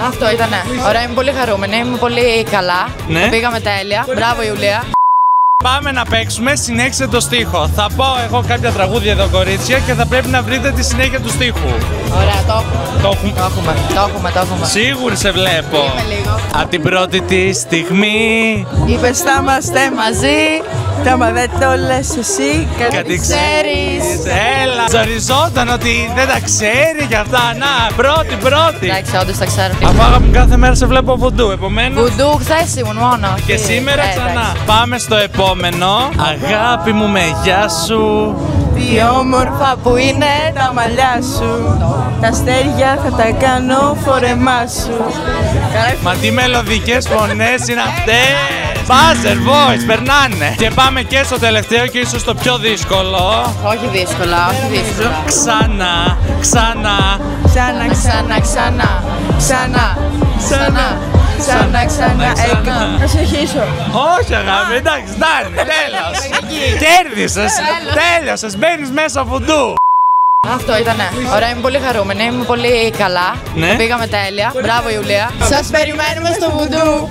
Αυτό ήτανε. Ωραία, είμαι πολύ χαρούμενη, είμαι πολύ καλά. Ναι. Πήγαμε τέλεια. Μπράβο, Ιουλία. Πάμε να παίξουμε, συνέχισε το στίχο. Θα πω εγώ κάποια τραγούδια εδώ, κορίτσια, και θα πρέπει να βρείτε τη συνέχεια του στίχου. Ωραία, το έχουμε. Το έχουμε. Σίγουρη σε βλέπω. Είμαι λίγο. Απ' την πρώτη τη στιγμή. Είπες θα είμαστε μαζί. Άμα δεν το λες εσύ, Κάτι ξέρεις. Έλα. Ζοριζόταν ότι δεν τα ξέρει κι αυτά. Να, πρώτη. Εντάξει, όντως τα ξέρω. Αφού αγάπη μου, κάθε μέρα σε βλέπω βουντού. Επομένως. Βουντού, χθες ήμουν μόνο. Και σήμερα ξανά. Πάμε στο επόμενο. Αγάπη μου, με γεια σου. Τι όμορφα που είναι τα μαλλιά σου. Τα αστέρια θα τα κάνω φόρεμά σου. Μα τι μελωδικές φωνές είναι αυτές. Buzzer voice, περνάνε. Και πάμε και στο τελευταίο και ίσως το πιο δύσκολο. Όχι δύσκολα. Ξανά. Ξανά. Να συνεχίσω. Όχι αγάπη, εντάξει, φτάνει, τέλος. Κέρδισες, τέλειωσες, μπαίνεις μέσα βουντού. Αυτό ήτανε. Ωραία, είμαι πολύ χαρούμενη, είμαι πολύ καλά. Ναι. Πήγαμε τέλεια. Μπράβο, Ιουλία. Σας περιμένουμε στο βουντού.